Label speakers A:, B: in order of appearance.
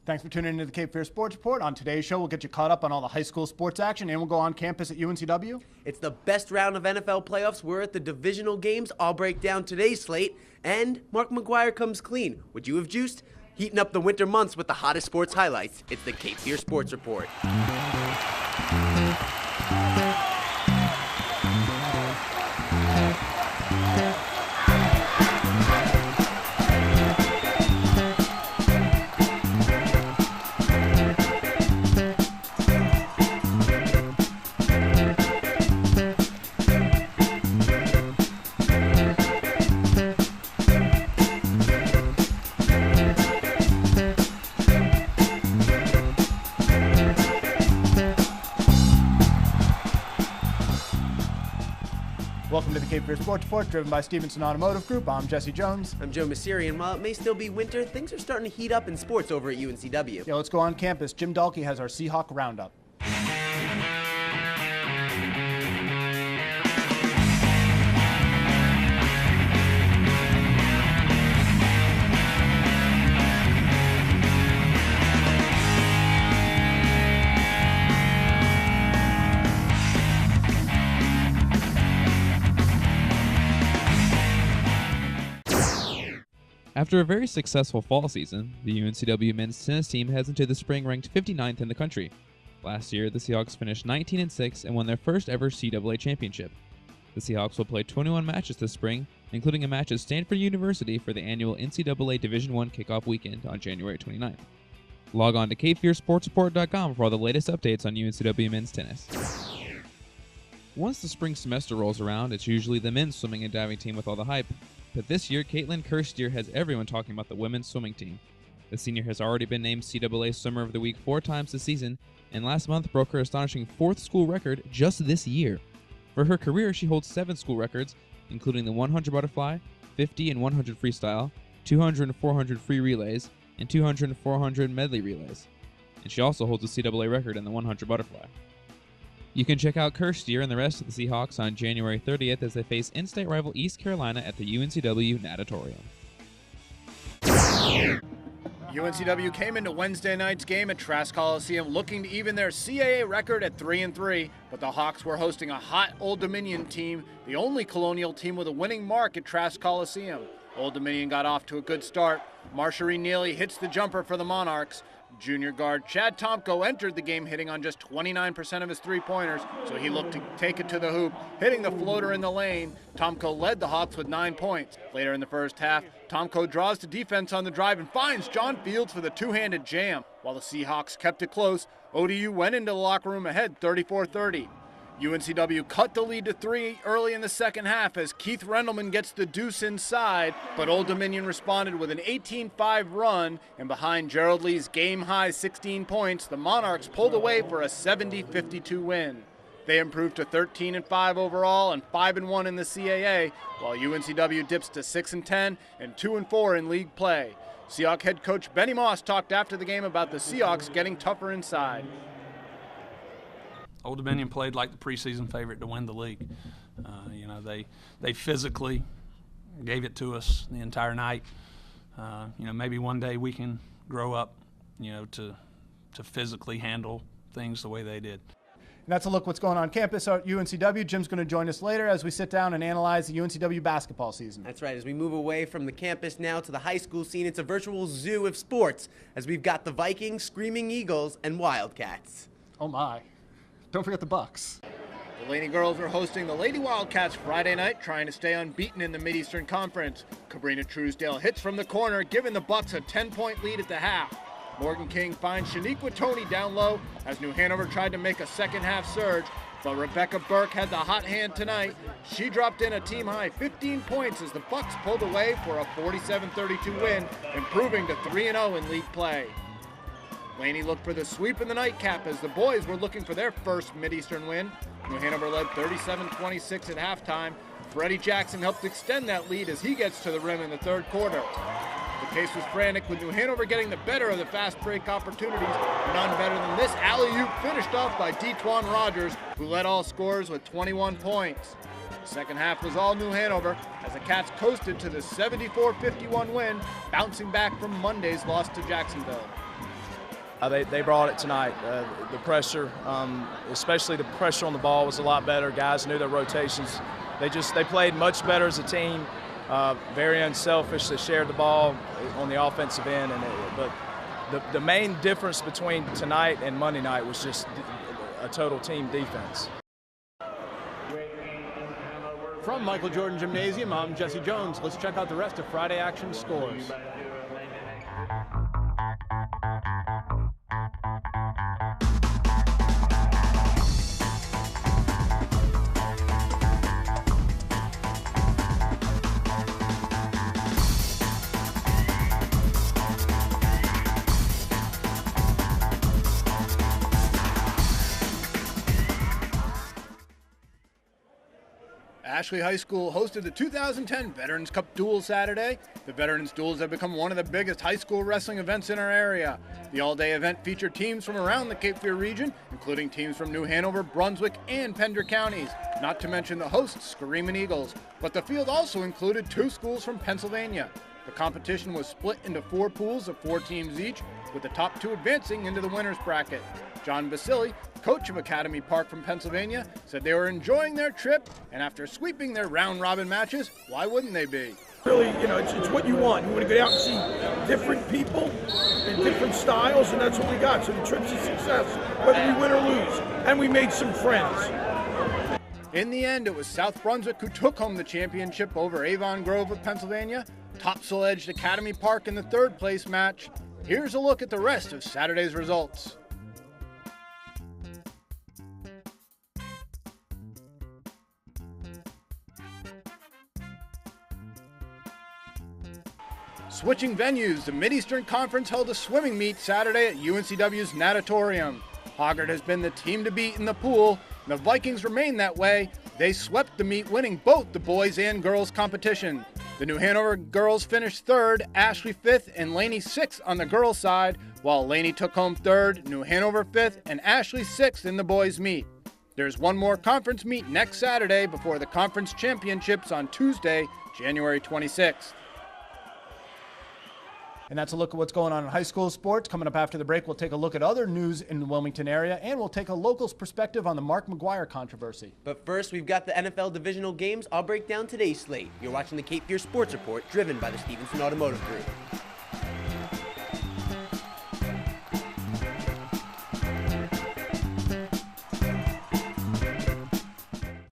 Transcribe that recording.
A: Thanks for tuning into the Cape Fear Sports Report. On today's show, we'll get you caught up on all the high school sports action, and we'll go on campus at UNCW.
B: It's the best round of NFL playoffs. We're at the divisional games. I'll break down today's slate. And Mark McGuire comes clean. Would you have juiced? Heating up the winter months with the hottest sports highlights. It's the Cape Fear Sports Report.
A: Welcome to the Cape Fear Sports Report, driven by Stevenson Automotive Group. I'm Jesse Jones.
B: I'm Joe Messeri, and while it may still be winter, things are starting to heat up in sports over at UNCW.
A: Yeah, let's go on campus. Jim Dahlke has our Seahawk Roundup.
C: After a very successful fall season, the UNCW men's tennis team heads into the spring ranked 59th in the country. Last year, the Seahawks finished 19-6 and won their first ever CAA championship. The Seahawks will play 21 matches this spring, including a match at Stanford University for the annual NCAA Division I kickoff weekend on January 29th. Log on to CapeFearSportsReport.com for all the latest updates on UNCW men's tennis. Once the spring semester rolls around, it's usually the men's swimming and diving team with all the hype. But this year, Caitlin Kirstier has everyone talking about the women's swimming team. The senior has already been named CAA Swimmer of the Week 4 times this season, and last month broke her astonishing 4th school record just this year. For her career, she holds 7 school records, including the 100 butterfly, 50 and 100 freestyle, 200 and 400 free relays, and 200 and 400 medley relays. And she also holds a CAA record in the 100 butterfly. You can check out Kirstier and the rest of the Seahawks on January 30th as they face in-state rival East Carolina at the UNCW Natatorium.
A: UNCW came into Wednesday night's game at Trask Coliseum looking to even their CAA record at 3-3, but the Hawks were hosting a hot Old Dominion team, the only Colonial team with a winning mark at Trask Coliseum. Old Dominion got off to a good start. Marjorie Neely hits the jumper for the Monarchs. Junior guard Chad Tomko entered the game hitting on just 29% of his three-pointers, so he looked to take it to the hoop, hitting the floater in the lane. Tomko led the Hawks with 9 points. Later in the first half, Tomko draws to defense on the drive and finds John Fields for the two-handed jam. While the Seahawks kept it close, ODU went into the locker room ahead 34-30. UNCW cut the lead to 3 early in the second half as Keith Rendelman gets the deuce inside, but Old Dominion responded with an 18-5 run, and behind Gerald Lee's game-high 16 points, the Monarchs pulled away for a 70-52 win. They improved to 13-5 overall and 5-1 in the CAA, while UNCW dips to 6-10 and 2-4 in league play. Seahawks head coach Benny Moss talked after the game about the Seahawks getting tougher inside.
D: Old Dominion played like the preseason favorite to win the league. They physically gave it to us the entire night. Maybe one day we can grow up, to physically handle things the way they did.
A: And that's a look what's going on campus at UNCW. Jim's going to join us later as we sit down and analyze the UNCW basketball season.
B: That's right. As we move away from the campus now to the high school scene, it's a virtual zoo of sports as we've got the Vikings, Screaming Eagles, and Wildcats.
A: Oh my. Don't forget the Bucks. The Lady girls are hosting the Lady Wildcats Friday night, trying to stay unbeaten in the Mid-Eastern Conference. Cabrina Truesdale hits from the corner, giving the Bucks a 10-point lead at the half. Morgan King finds Shaniqua Toney down low as New Hanover tried to make a second-half surge, but Rebecca Burke had the hot hand tonight. She dropped in a team-high 15 points as the Bucks pulled away for a 47-32 win, improving to 3-0 in league play. Laney looked for the sweep in the nightcap as the boys were looking for their first Mid-Eastern win. New Hanover led 37-26 at halftime. Freddie Jackson helped extend that lead as he gets to the rim in the third quarter. The pace was frantic with New Hanover getting the better of the fast break opportunities. None better than this alley-oop finished off by Detwan Rogers, who led all scorers with 21 points. The second half was all New Hanover as the Cats coasted to the 74-51 win, bouncing back from Monday's loss to Jacksonville.
E: They brought it tonight. The pressure, especially the pressure on the ball, was a lot better. Guys knew their rotations. They played much better as a team. Very unselfish. They shared the ball on the offensive end, but the main difference between tonight and Monday night was just a total team defense.
A: From Michael Jordan Gymnasium, I'm Jesse Jones. Let's check out the rest of Friday action scores. Ashley High School hosted the 2010 Veterans Cup Duel Saturday. The Veterans Duels have become one of the biggest high school wrestling events in our area. The all-day event featured teams from around the Cape Fear region, including teams from New Hanover, Brunswick, and Pender counties, not to mention the hosts, Screamin' Eagles. But the field also included 2 schools from Pennsylvania. The competition was split into 4 pools of 4 teams each, with the top 2 advancing into the winner's bracket. John Basili, coach of Academy Park from Pennsylvania, said they were enjoying their trip, and after sweeping their round-robin matches, why wouldn't they be?
F: Really, it's what you want. You want to go out and see different people and different styles, and that's what we got. So the trip's a success, whether we win or lose. And we made some friends.
A: In the end, it was South Brunswick who took home the championship over Avon Grove of Pennsylvania. Topsail edged Academy Park in the 3rd place match. Here's a look at the rest of Saturday's results. Switching venues, the Mid-Eastern Conference held a swimming meet Saturday at UNCW's Natatorium. Hoggard has been the team to beat in the pool, and the Vikings remain that way. They swept the meet, winning both the boys and girls competition. The New Hanover girls finished 3rd, Ashley 5th, and Laney 6th on the girls' side, while Laney took home 3rd, New Hanover 5th, and Ashley 6th in the boys' meet. There's one more conference meet next Saturday before the conference championships on Tuesday, January 26th. And that's a look at what's going on in high school sports. Coming up after the break, we'll take a look at other news in the Wilmington area, and we'll take a local's perspective on the Mark McGuire controversy.
B: But first, we've got the NFL divisional games. I'll break down today's slate. You're watching the Cape Fear Sports Report, driven by the Stevenson Automotive Group.